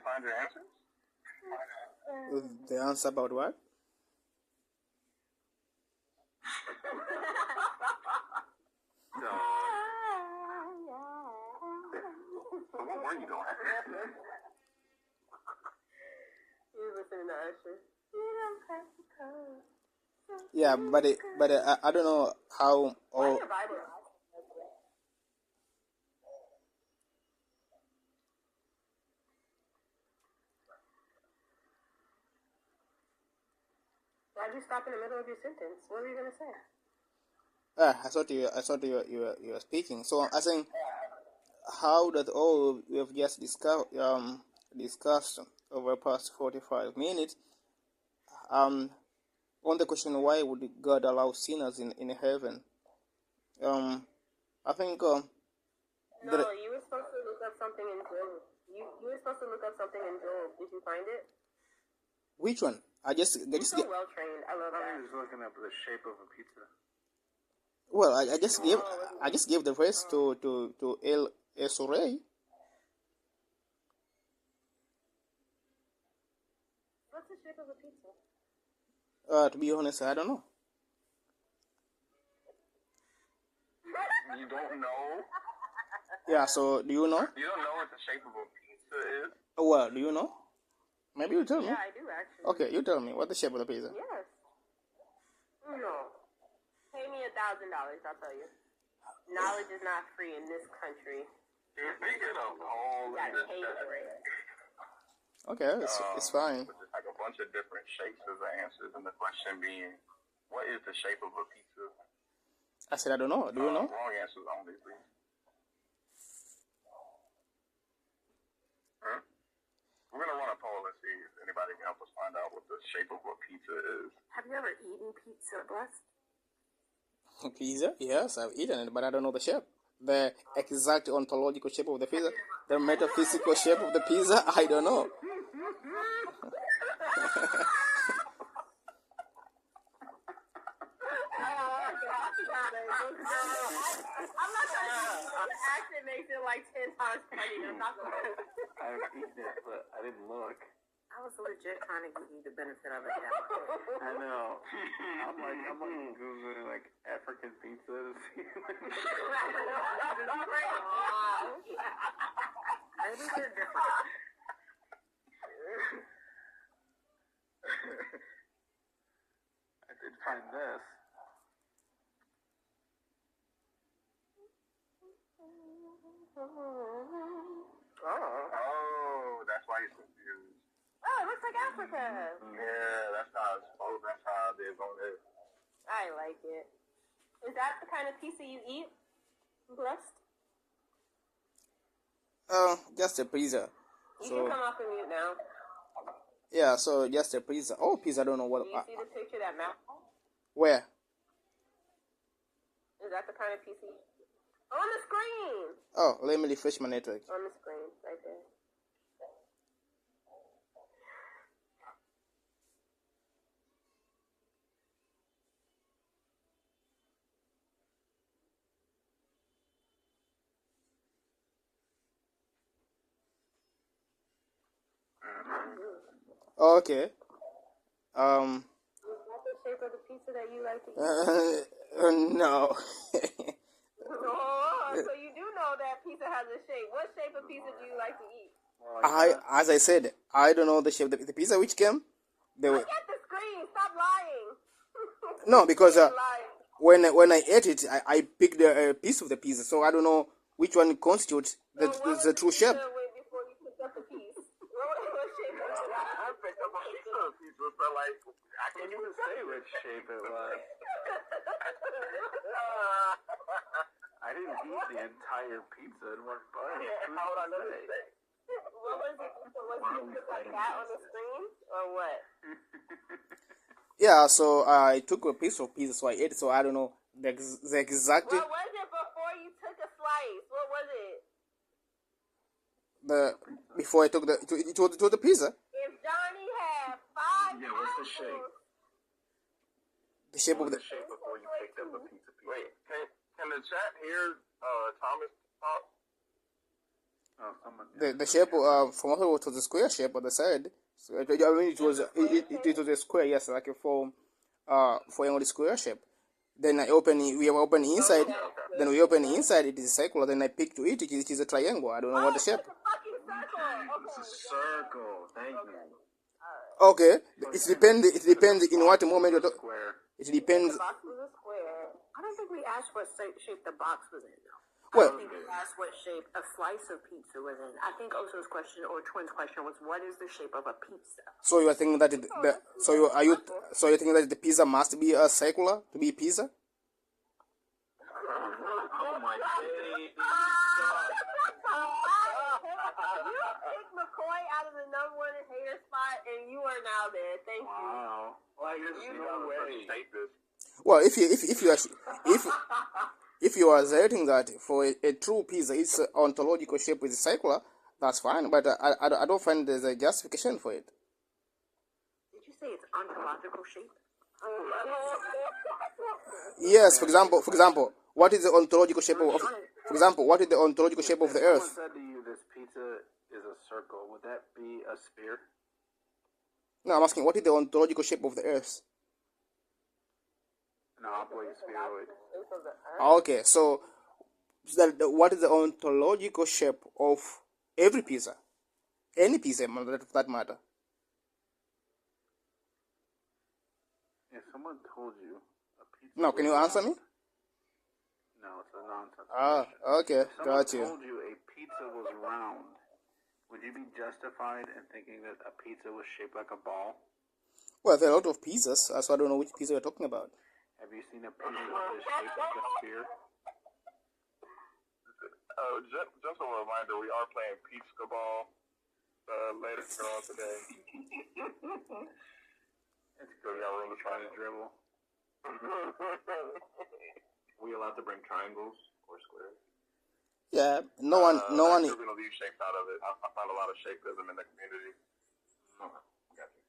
find your answers? The answer about what? So, what were you doing? You was listening to Usher. Yeah, but I don't know how. Why your Bible? Why'd you stop in the middle of your sentence? What were you gonna say? I thought you were speaking. So I think how that all we have just discussed over past 45 minutes. On the question why would God allow sinners in heaven? I think No, you were supposed to look up something in Job. You were supposed to look up something in Job. Did you find it? Which one? You're so well trained. I love that. I was looking up the shape of a pizza. Well, I just gave the verse to El Esorei. What's the shape of a pizza? To be honest, I don't know. You don't know? Yeah, so do you know? You don't know what the shape of a pizza is? Well, do you know? Maybe you tell me. Yeah, I do actually. Okay, you tell me. What's the shape of the pizza? Yes. No. Pay me $1,000, I'll tell you. Knowledge is not free in this country. You're thinking of all You gotta pay for it. Okay, it's fine. With just like a bunch of different shapes as the answers, and the question being, what is the shape of a pizza? I said I don't know. Do you know? Wrong answers only, please. We're going to run a poll and see if anybody can help us find out what the shape of a pizza is. Have you ever eaten pizza, Blessed? Pizza? Yes, I've eaten it, but I don't know the shape. The exact ontological shape of the pizza. The metaphysical shape of the pizza, I don't know. I'm not trying to the accent makes it like 10 times funnier. I've eaten it, but I didn't look. I was legit trying to give you the benefit of it. I know. I'm like Googling like African pizzas. Maybe they're different. I did find this. Oh, that's why he's confused. Oh, it looks like Africa. Yeah, that's how it is on this. I like it. Is that the kind of pizza you eat, Blessed? Just a pizza. You can come off the mute now. Yeah, so just a pizza. Oh, pizza, I don't know what. Do you see the picture that Matt? Where? Is that the kind of pizza? On the screen. Oh, let me refresh my network. On the screen, right there. Okay. Is that the shape of the pizza that you like to eat? No. Oh, so you do know that pizza has a shape. What shape of pizza do you like to eat? As I said, I don't know the shape of the pizza which came. Look at the screen. Stop lying. No, because when I ate it, I picked a piece of the pizza, so I don't know which one constitutes the true shape. Before you picked up the piece? What shape was it? I picked up a pizza, so like, I can't even say which shape it was. I didn't eat the entire pizza in one bite. How would I know that? What was it? Was it like that on the screen, or what? Yeah, so I took a piece of pizza, so I ate it, so I don't know the exact... What was it before you took a slice? What was it? Before I took it was the pizza. If Johnny had 5 what's the shape? The shape of the... shape before you picked up a pizza. Wait, can the chat hear Thomas talk? Oh, someone. The shape from what it was a square shape on the side. So, I mean, it was a square, yes, like a form for the square shape. Then we open the inside. Then we open the inside. It is circular. Then I pick to it. It is a triangle. I don't know what the shape. It's a fucking circle. It's a circle. Thank you. Okay, it depends. It depends in what moment you're talking. Square. It depends. The box was a square. I don't think we asked what shape the box was in, though. Well, I don't think we asked what shape a slice of pizza was in. I think Oso's question or Twin's question was, what is the shape of a pizza? So you are thinking that so you're thinking that the pizza must be a circular to be pizza? Oh my god. You picked McCoy out of the number one hater spot, and you are now there. Thank you. Wow. Like, there's no way. Well, if you are asserting that for a true pizza its ontological shape is circular, that's fine. But I don't find there's a justification for it. Did you say it's ontological shape? Yes. For example, what is the ontological shape of? For example, what is the ontological shape of the If someone Earth? said to you this pizza is a circle, would that be a sphere? No, I'm asking what is the ontological shape of the Earth? An oblate spheroid. Okay, so what is the ontological shape of every pizza? Any pizza, for that matter. If someone told you a pizza. No, can you answer me? No, it's a nonsense. Ah, okay, If someone got you. told you a pizza was round, would you be justified in thinking that a pizza was shaped like a ball? Well, there are a lot of pizzas, so I don't know which pizza you're talking about. Have you seen a pizza that is shaped like a sphere? Just a reminder, we are playing pizza ball later on today. It's good. Y'all really trying to dribble. We allowed to bring triangles or squares? Yeah, no one. We're going to leave shapes out of it. I find a lot of shapeism in the community. Okay. Gotcha.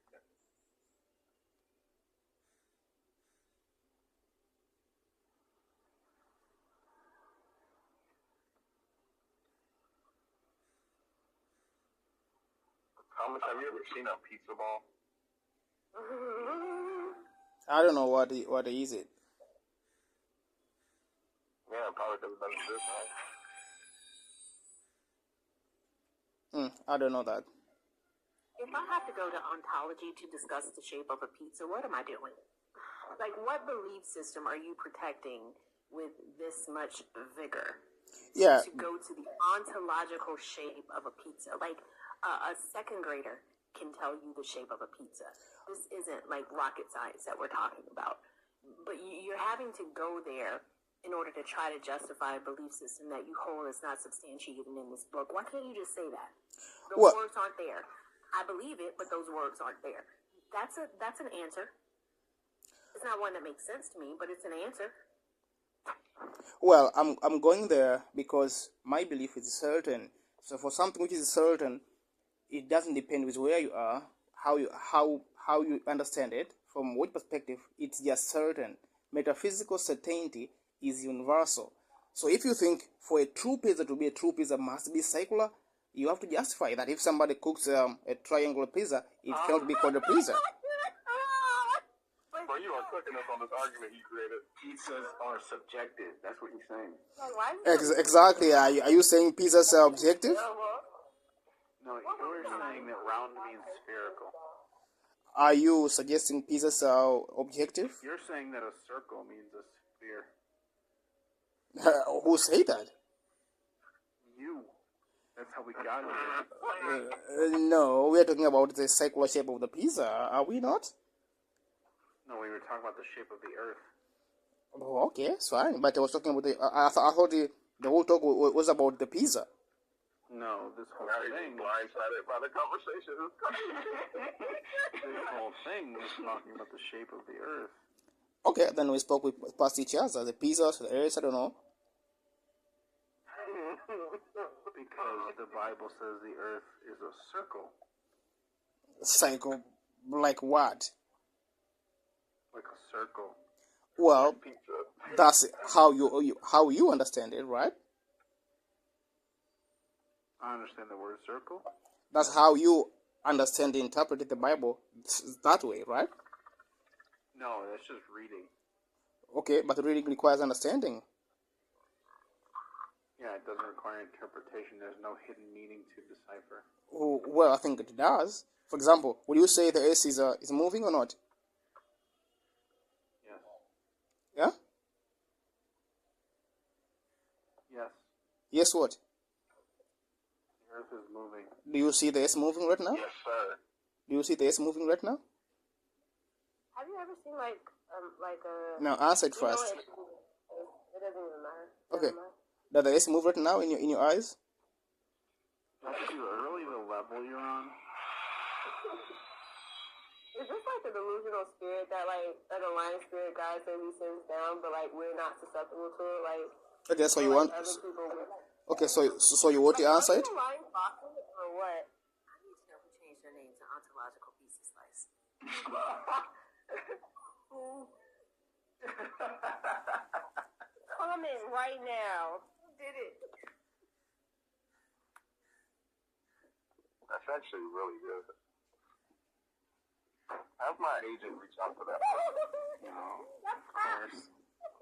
Thomas, have you ever seen a pizza ball? I don't know what is it. Yeah, probably because it doesn't exist, right? I don't know that. If I have to go to ontology to discuss the shape of a pizza, what am I doing? Like, what belief system are you protecting with this much vigor? Yeah. To go to the ontological shape of a pizza. Like, a second grader can tell you the shape of a pizza. This isn't like rocket science that we're talking about. But you're having to go there in order to try to justify a belief system that you hold is not substantiated in this book. Why can't you just say that? Those words aren't there. I believe it, but those words aren't there. That's an answer. It's not one that makes sense to me, but it's an answer. Well, I'm going there because my belief is certain. So for something which is certain, it doesn't depend with where you are, how you understand it, from what perspective. It's just certain. Metaphysical certainty is universal. So if you think for a true pizza to be a true pizza must be circular, you have to justify that. If somebody cooks a triangular pizza, it cannot be called a pizza. Bro, you are cooking us on this argument you created. Pizzas are subjective. That's what he's saying. Exactly. Are you saying pizzas are objective? No, you're saying that round means spherical. Are you suggesting pizzas are objective? You're saying that a circle means a sphere. Who say that? You. That's how we got here. No, we are talking about the circular shape of the pizza. Are we not? No, we were talking about the shape of the earth. Oh, okay, it's fine. But I was talking about I thought the whole talk was about the pizza. No, this whole thing. Blindsided by the conversation. This whole thing was talking about the shape of the earth. Okay, then we spoke past each other. The pizza, the earth, I don't know. Because the Bible says the earth is a circle. Cycle, like what? Like a circle. Well, Pizza. that's how you understand it, right? I understand the word circle. That's how you understand and interpret the Bible that way, right? No, that's just reading. Okay, but reading requires understanding. Yeah, it doesn't require interpretation. There's no hidden meaning to decipher. Oh, well, I think it does. For example, would you say the S is moving or not? Yes. Yeah? Yes. Yes, what? The earth is moving. Do you see the S moving right now? Yes, sir. Do you see the S moving right now? Have you ever seen like a? Now answer it You know first. what? It doesn't even matter. Okay. Never mind. Does the S move right now in your eyes? That's too early, the level you're on. Is this like a delusional spirit that like an aligned spirit God says he sends down, but like we're not susceptible to it? Like Okay, so you like, want. other people would. Okay, so you want to answer it? Are you aligned boxing or what? I need to know who changed their name to Ontological Pizza Slice. Comment right now. Who did it? That's actually really good. Have my agent reach out to that. No. Of course.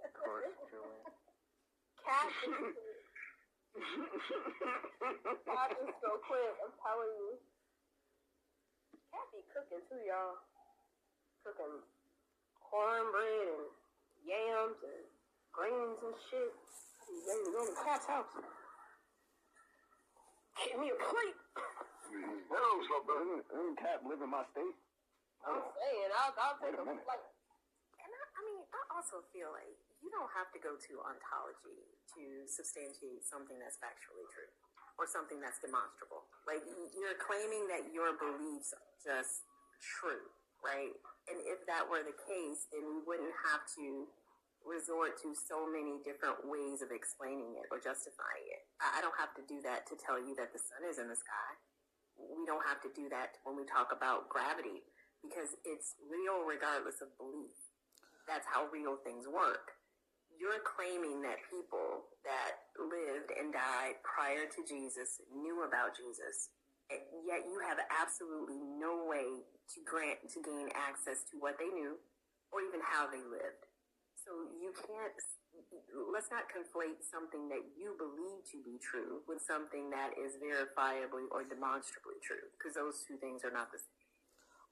Of course, Julie. Cat is so quick, I'm telling you. Cat be cooking too, y'all. Cooking cornbread and yams and greens and shit. I be ready to go to Cat's house. Get me a plate. Hello, something. Doesn't Cat live in my state? I'm saying, I'll take a minute. flight. And I mean, I also feel like you don't have to go to ontology to substantiate something that's factually true or something that's demonstrable. Like, you're claiming that your beliefs are just true, right? And if that were the case, then we wouldn't have to resort to so many different ways of explaining it or justifying it. I don't have to do that to tell you that the sun is in the sky. We don't have to do that when we talk about gravity, because it's real regardless of belief. That's how real things work. You're claiming that people that lived and died prior to Jesus knew about Jesus, and yet you have absolutely no way to gain access to what they knew or even how they lived. So you can't, let's not conflate something that you believe to be true with something that is verifiably or demonstrably true, because those two things are not the same.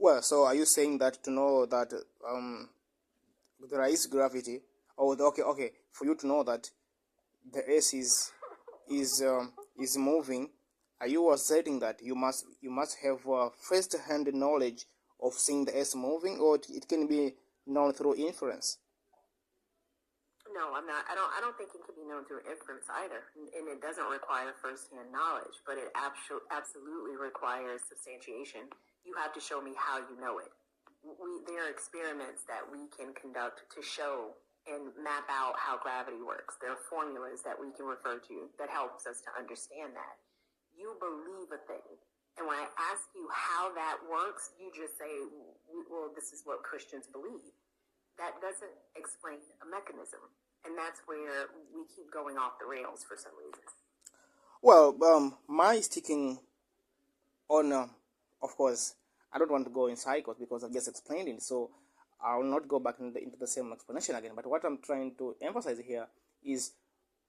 Well, so are you saying that to know that there is gravity, or okay, for you to know that the S is moving, are you asserting that you must have first-hand knowledge of seeing the S moving, or it can be known through inference? No, I'm not. I don't think it can be known through inference either, and it doesn't require first-hand knowledge, but it absolutely requires substantiation. You have to show me how you know it. There are experiments that we can conduct to show and map out how gravity works. There are formulas that we can refer to that helps us to understand that. You believe a thing, and when I ask you how that works, you just say, well, this is what Christians believe. That doesn't explain a mechanism, and that's where we keep going off the rails for some reason. Well, my sticking on, of course, I don't want to go in cycles because I've just explained it, so I'll not go back into the same explanation again. But what I'm trying to emphasize here is,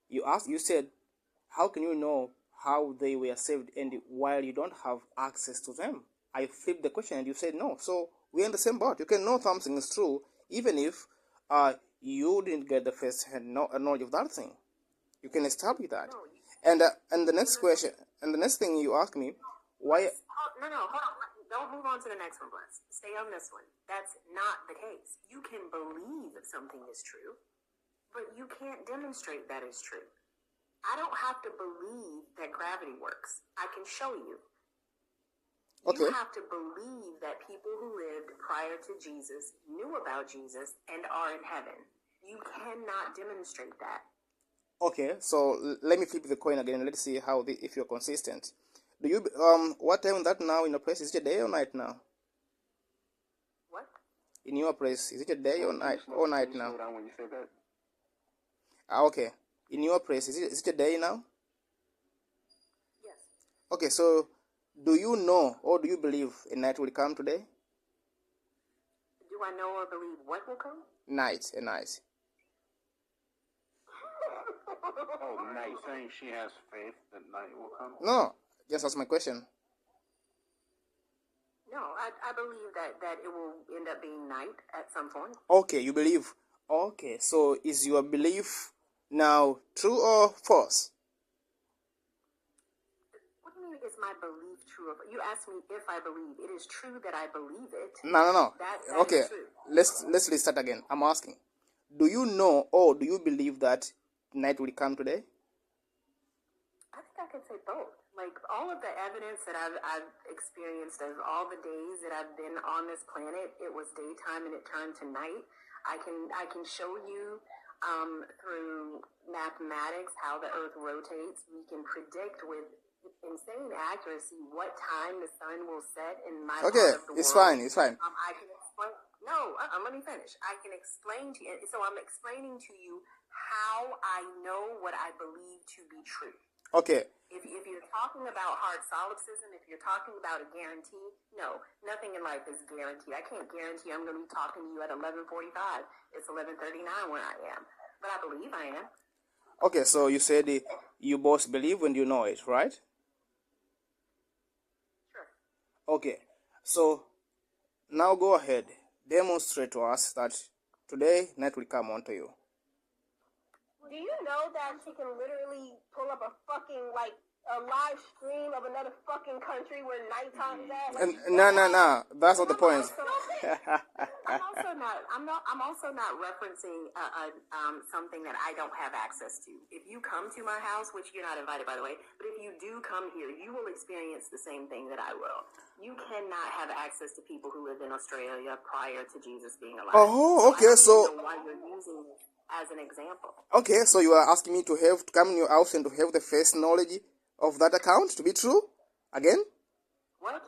you said, how can you know how they were saved and while you don't have access to them? I flipped the question and you said no. So we're in the same boat. You can know something is true even if you didn't get the first-hand knowledge of that thing. You can establish that. And the next question, and the next thing you ask me, why? No, hold on. Don't move on to the next one, Bless. Stay on this one. That's not the case. You can believe that something is true, but you can't demonstrate that it's true. I don't have to believe that gravity works. I can show you. Okay. You have to believe that people who lived prior to Jesus knew about Jesus and are in heaven. You cannot demonstrate that. Okay, so let me flip the coin again. Let's see if you're consistent. Do you what time that now in your place? Is it a day or night now? What? In your place, is it a day or night? Or night now? Slow down when you say that. Okay. In your place, is it a day now? Yes. Okay, so do you know or do you believe a night will come today? Do I know or believe what will come? Night, a night. Oh, night. Saying she has faith that night will come? No, just ask my question. No, I believe that it will end up being night at some point. Okay, you believe. Okay, so is your belief now true or false? What do you mean is my belief true? You asked me if I believe. It is true that I believe it. No. That Okay, is true. let's restart again. I'm asking. Do you know or do you believe that night will come today? I think I can say both. Like all of the evidence that I've experienced of all the days that I've been on this planet, it was daytime and it turned to night. I can show you through mathematics how the Earth rotates. We can predict with insane accuracy what time the sun will set in my Okay, part of the it's world. fine, it's fine. I can explain. No, let me finish. I can explain to you. So I'm explaining to you how I know what I believe to be true. Okay, If you're talking about hard solipsism, if you're talking about a guarantee, no, nothing in life is guaranteed. I can't guarantee I'm going to be talking to you at 11:45. It's 11:39 where I am, but I believe I am. okay, so you said you both believe when you know it, right? Sure. Okay, so now go ahead. Demonstrate to us that today night will come onto you. Do you know that she can literally pull up a fucking, like, a live stream of another fucking country where nighttime's at? Like, No. That's not the point. I'm also not referencing something that I don't have access to. If you come to my house, which you're not invited by the way, but if you do come here, you will experience the same thing that I will. You cannot have access to people who lived in Australia prior to Jesus being alive. Oh, okay, I don't even know why you're using it as an example. Okay, so you are asking me to come in your house and to have the first knowledge of that account to be true? Again? What?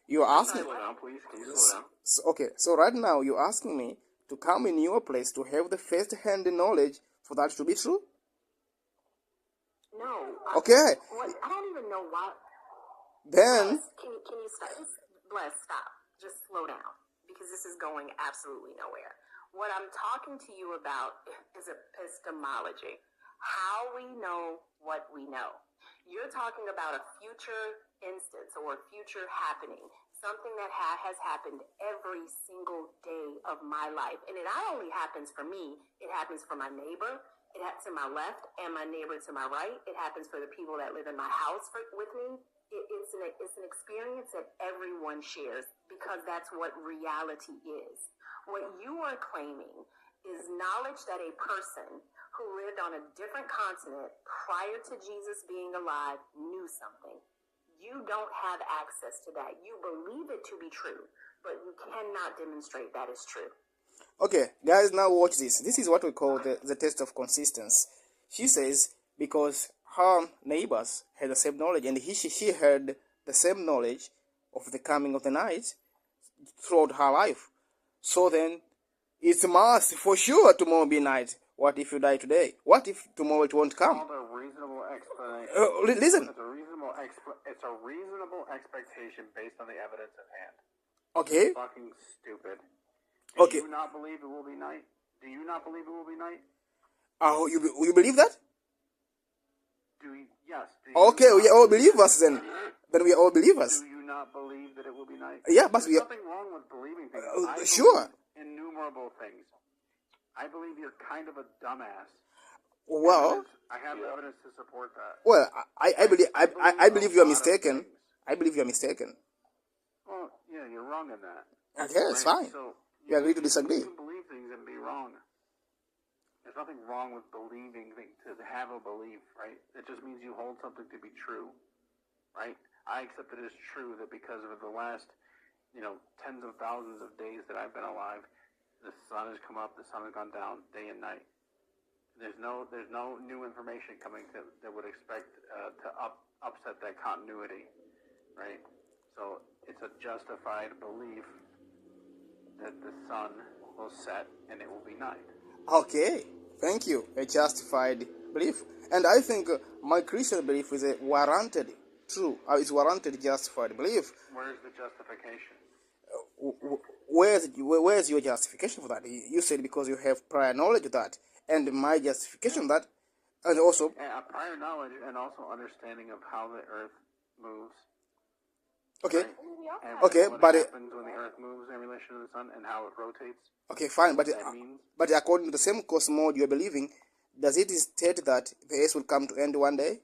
You are asking. Slow down, please. Can you slow down? Okay, so right now you're asking me to come in your place to have the first-hand knowledge for that to be true? No. Okay. I don't even know why. Then. Bless, can you stop? Bless, stop. Just slow down. Because this is going absolutely nowhere. What I'm talking to you about is epistemology. How we know what we know. You're talking about a future instance or a future happening. Something that has happened every single day of my life. And it not only happens for me, it happens for my neighbor. It happens to my left and my neighbor to my right. It happens for the people that live in my house with me. It's an experience that everyone shares because that's what reality is. What you are claiming is knowledge that a person who lived on a different continent prior to Jesus being alive knew something. You don't have access to that. You believe it to be true, but you cannot demonstrate that is true. Okay, guys, now watch this. This is what we call the test of consistency. She says because her neighbors had the same knowledge and she had the same knowledge of the coming of the night throughout her life. So then, it must for sure tomorrow be night. What if you die today? What if tomorrow it won't come? Called a reasonable explanation. Listen. It's a reasonable expectation based on the evidence at hand. Okay. Fucking stupid. Okay. Do you not believe it will be night? Do you not believe it will be night? Oh, you believe that? Yes. Okay, we are all believers then. Then we are all believers. Do you not believe that it will be night? Yeah, but There's nothing wrong with believing things. I sure. believe innumerable things. I believe you're kind of a dumbass. Well, I have evidence to support that. Well, I believe you are mistaken. I believe you are mistaken. Well, yeah, you're wrong in that. Okay, it's fine. So we agree to disagree. You can believe things and be wrong. There's nothing wrong with believing things, to have a belief, right? It just means you hold something to be true, right? I accept it as true that because of the last, tens of thousands of days that I've been alive, the sun has come up, the sun has gone down, day and night. There's no new information coming that would expect to upset that continuity, right? So it's a justified belief that the sun will set and it will be night. Okay, thank you. A justified belief. And I think my Christian belief is a warranted true. It's warranted, justified belief. Where's the justification? Where's your justification for that? You said because you have prior knowledge of that, and my justification that, and also prior knowledge and also understanding of how the Earth moves. okay, Right? And okay, what but happens when the Earth moves in relation to the Sun and how it rotates. okay, fine, but That means according to the same cosmology you're believing, does it state that the Earth will come to end one day?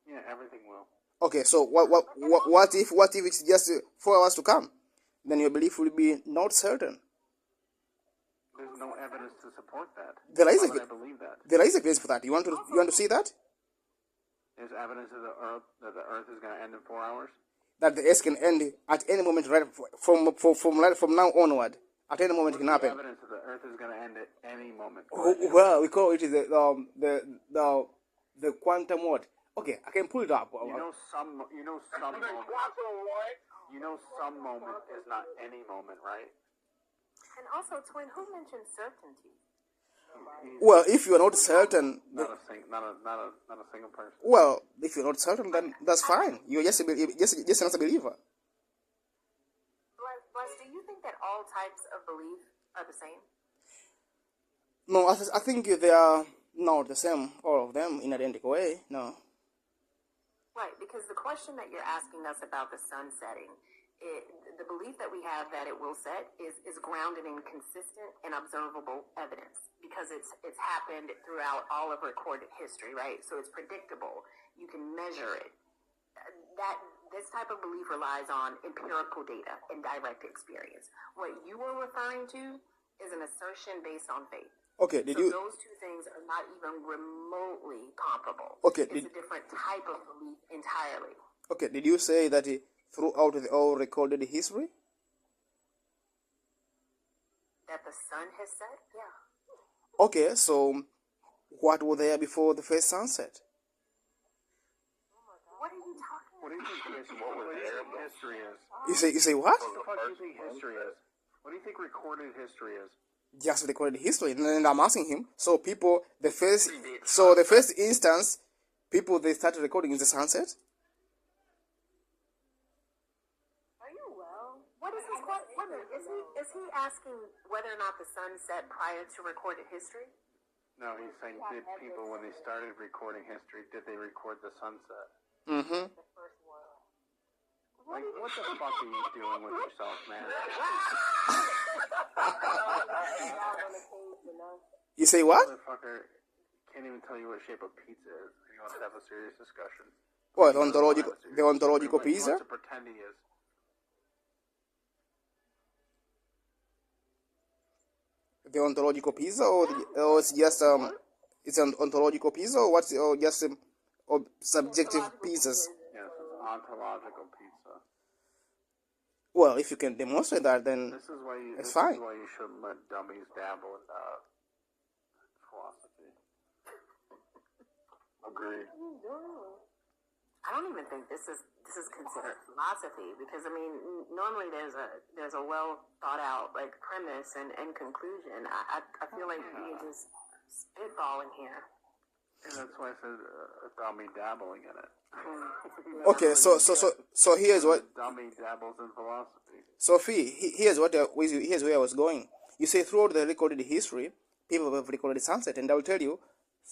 yeah, everything will. Okay, so what if it's just 4 hours to come? Then your belief will be not certain. There's no evidence to support that. There is Why would I believe that? There is evidence for that. You want to see that? There's evidence that the Earth is going to end in 4 hours. That the Earth can end at any moment, right from now onward. At any moment it can happen. Evidence that the Earth is going to end at any moment. Well, we call it the quantum what? Okay, I can pull it up. Some moment is not any moment, right? And also, Twin, who mentioned certainty? Well, if you're not certain, Not a single person. well, if you're not certain, then that's fine. You're just not a believer. Bless, do you think that all types of belief are the same? No, I think they are not the same, all of them, in identical way. No. Right, because the question that you're asking us about the sun setting, the belief that we have that it will set is grounded in consistent and observable evidence because it's happened throughout all of recorded history, right? So it's predictable. You can measure it. This type of belief relies on empirical data and direct experience. What you are referring to is an assertion based on faith. Okay, Those two things are not even remotely comparable. Okay, it's a different type of belief entirely. Okay, did you say that throughout the all recorded history? That the sun has set? Yeah. Okay, so what was there before the first sunset? What are you talking about? What do you think history is? You say what? What the fuck do you think history is? What do you think recorded history is? Just recorded history, and I'm asking him. So the first instance, they started recording in the sunset. Are you well? What is his question? Is he asking whether or not the sun set prior to recorded history? No, he's saying did people when they started recording history, did they record the sunset? Mm-hmm. Like, what the fuck are you doing with yourself, man? You say what? Motherfucker can't even tell you what shape of pizza is. He wants to have a serious discussion. What, the ontological He pizza? wants to pretend he is. The ontological pizza, or it's just it's an ontological pizza, or what's or just or subjective pizzas? Yes, it's ontological pizza. Well, if you can demonstrate that, then This is why you shouldn't let dummies dabble in philosophy. Agreed. I don't even think this is considered philosophy because I mean normally there's a well thought out like premise and conclusion. I feel like you're just spitballing here. And that's why I said a dummy dabbling in it. okay. So here's what. Dummy dabbles in philosophy. Sophie, here's where I was going. You say throughout the recorded history, people have recorded sunset, and I will tell you,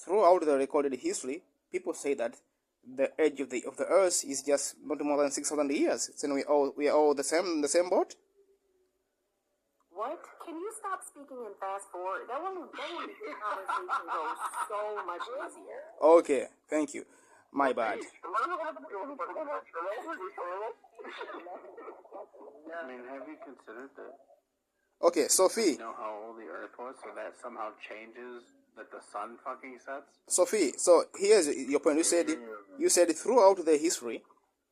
throughout the recorded history, people say that the edge of the Earth is just not more than 6,000 years. So we are all the same boat. What? Can you stop speaking and fast forward? That will make the conversation go so much easier. Okay, thank you. My bad. I mean, have you considered that? Okay, Sophie. You know how old the Earth was, so that somehow changes that the sun fucking sets? Sophie, so here's your point. You said throughout the history,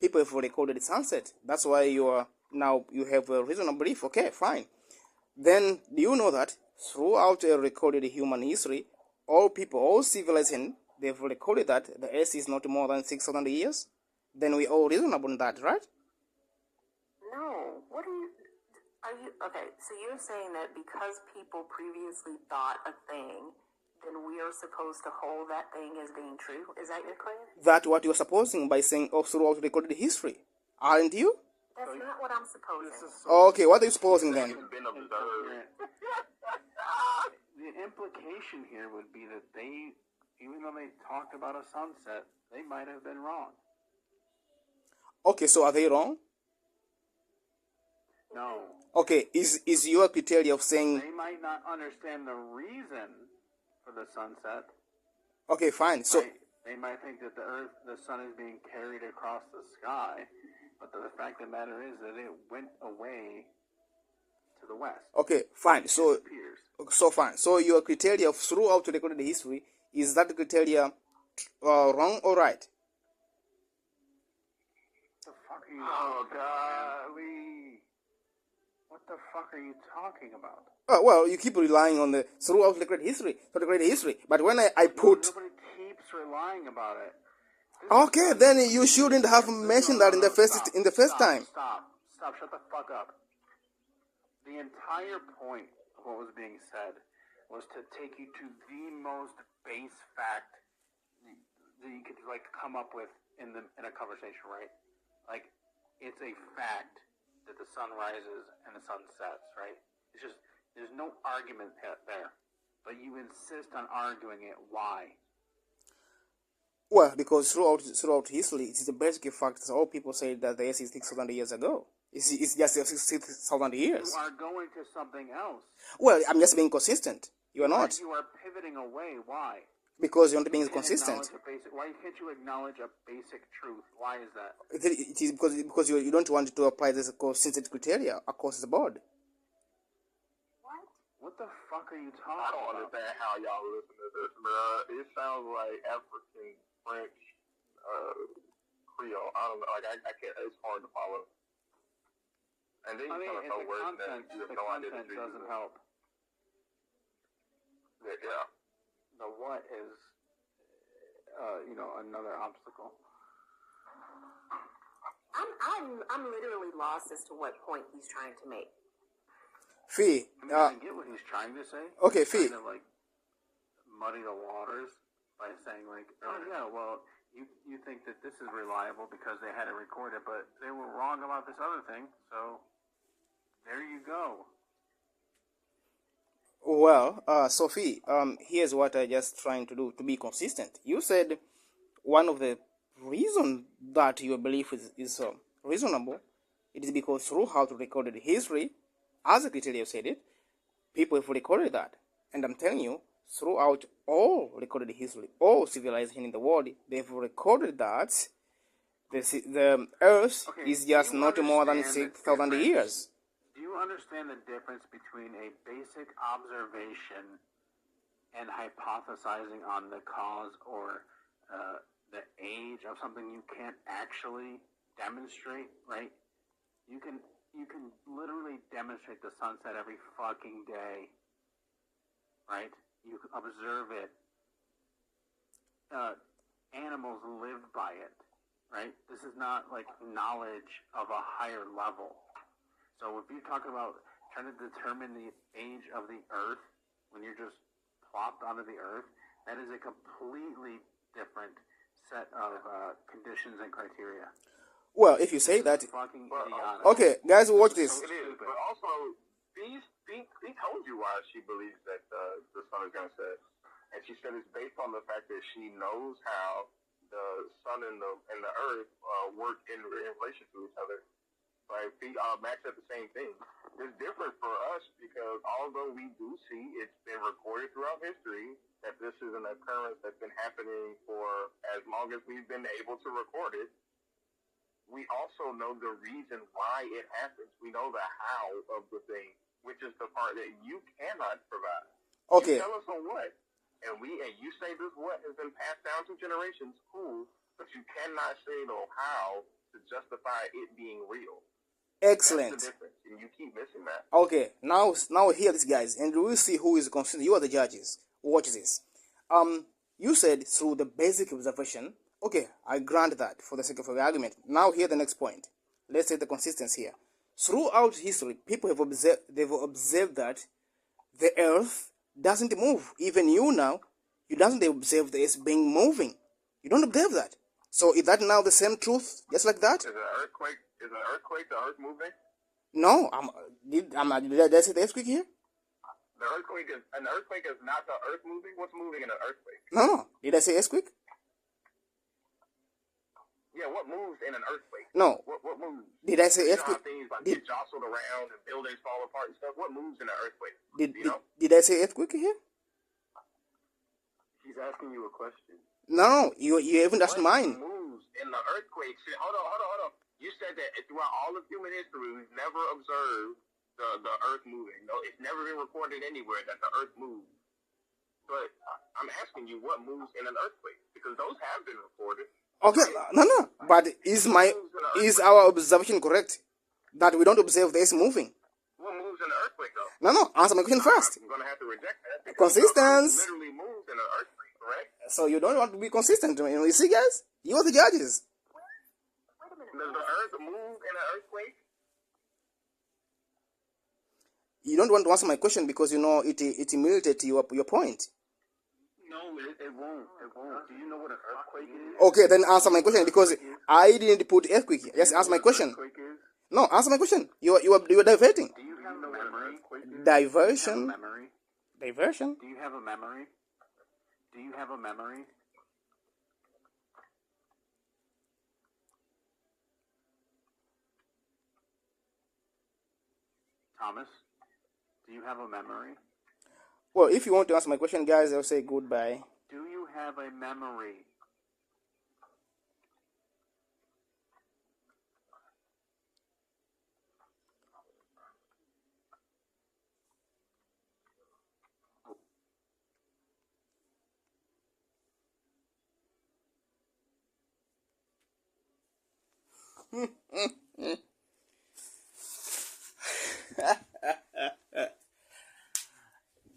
people have recorded sunset. That's why you have a reasonable belief. Okay, fine. Then do you know that throughout recorded human history, all civilization, they've recorded that the Earth is not more than 6,000 years? Then we all reasonable in that, right? No. What are you? Okay, so you're saying that because people previously thought a thing then we are supposed to hold that thing as being true. Is that your claim? That's what you're supposing by saying, oh, throughout recorded history. Aren't you? That's not what I'm supposing. Okay, what are you supposing then? It's been observed. The implication here would be that they, even though they talked about a sunset, they might have been wrong. Okay, so are they wrong? No. Okay, is your criteria of saying... They might not understand the reason for the sunset. Okay, fine. So right? They might think that the sun is being carried across the sky, but the fact of the matter is that it went away to the west. okay, fine. It So disappears. fine. So your criteria throughout recorded history, is that criteria wrong or right? What the fuck are you Oh, golly. What the fuck are you talking about? Well, you keep relying on the throughout recorded history, But when I put... Nobody keeps relying about it. Okay, then you shouldn't have mentioned that in the first time. Stop. Shut the fuck up. The entire point of what was being said was to take you to the most base fact that you could come up with in a conversation, right? Like, it's a fact that the sun rises and the sun sets, right? It's just, there's no argument there, but you insist on arguing it. Why? Well, because throughout history, it is the basic fact that all people say that the Earth is 6,000 years ago. It's just 6,000 years. You are going to something else. Well, I'm just being consistent. You are not. You are pivoting away. Why? Because you're not being consistent. Why can't you acknowledge a basic truth? Why is that? It is because you don't want to apply this consistent criteria across the board. What the fuck are you I talking don't about? understand how y'all listen to this, bro. It sounds like African, French, Creole. I don't know. I can't. It's hard to follow. And then you kind of know words that you have no idea content the doesn't help. Yeah. The what is, another obstacle. I'm literally lost as to what point he's trying to make. Fee. I get what he's trying to say. Okay, He's Fee. trying to muddy the waters by saying you think that this is reliable because they had it recorded, but they were wrong about this other thing. So there you go. Well, Sophie, here's what I just trying to do to be consistent. You said one of the reason that your belief is reasonable, it is because throughout recorded history, as the criteria said it, people have recorded that. And I'm telling you, throughout all recorded history, all civilization in the world, they've recorded that the Earth is just not more than 6,000 years. Do you understand the difference between a basic observation and hypothesizing on the cause or the age of something you can't actually demonstrate, right? You can literally demonstrate the sunset every fucking day, right? You can observe it. Animals live by it, right? This is not like knowledge of a higher level. So if you're talking about trying to determine the age of the Earth when you're just plopped onto the Earth, that is a completely different set of conditions and criteria. Well, if you say that... Fucking idiotic. Okay, guys, watch this. It is, but also, he told you why she believes that the sun is going to set. And she said it's based on the fact that she knows how the sun and the earth work in relation to each other. Right? Max said the same thing. It's different for us because although we do see it's been recorded throughout history that this is an occurrence that's been happening for as long as we've been able to record it, we also know the reason why it happens. We know the how of the thing, which is the part that you cannot provide. Okay. You tell us on what, and you say this what has been passed down to generations, cool, but you cannot say the how to justify it being real. Excellent. That's the difference, and you keep missing that. Okay, now hear this, guys, and we'll see who is consistent. You are the judges. Watch this. You said through the basic observation. Okay, I grant that for the sake of the argument. Now hear the next point. Let's say the consistency here. Throughout history, people have observed that the Earth doesn't move. Even you now, you don't observe the earth being moving. You don't observe that. So is that now the same truth, just like that? Is an earthquake the earth moving? No, did I say the earthquake here? An earthquake is not the earth moving. What's moving in an earthquake? No. Did I say earthquake? Yeah, what moves in an earthquake? No. What moves? Did I say You know how earthquake? things like get jostled around and buildings fall apart and stuff? What moves in an earthquake? Did I say earthquake here? He's asking you a question. No, you haven't asked mine. What moves in the earthquake? Hold on. You said that throughout all of human history, we've never observed the earth moving. No, it's never been recorded anywhere that the earth moves. But I'm asking you, what moves in an earthquake? Because those have been recorded. Okay, no. But is our observation correct? That we don't observe the earth moving? What moves in an earthquake, though? No. Answer my question first. I'm going to have to reject that. Consistence. The earth literally moves in an earthquake, correct? So you don't want to be consistent. You see, guys? You are the judges. Wait a minute. Does the earth move in an earthquake? You don't want to answer my question because you know it merited your point. No, it won't. It won't. Do you know what an earthquake is? Okay, then answer my question because I didn't put earthquake here. Yes, answer my question. No, answer my question. You are diverting. Do you have a memory? Diversion. Memory? Diversion. Do you have a memory? Do you have a memory? Thomas, do you have a memory? Well, if you want to answer my question, guys, I'll say goodbye. Do you have a memory?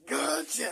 Gotcha.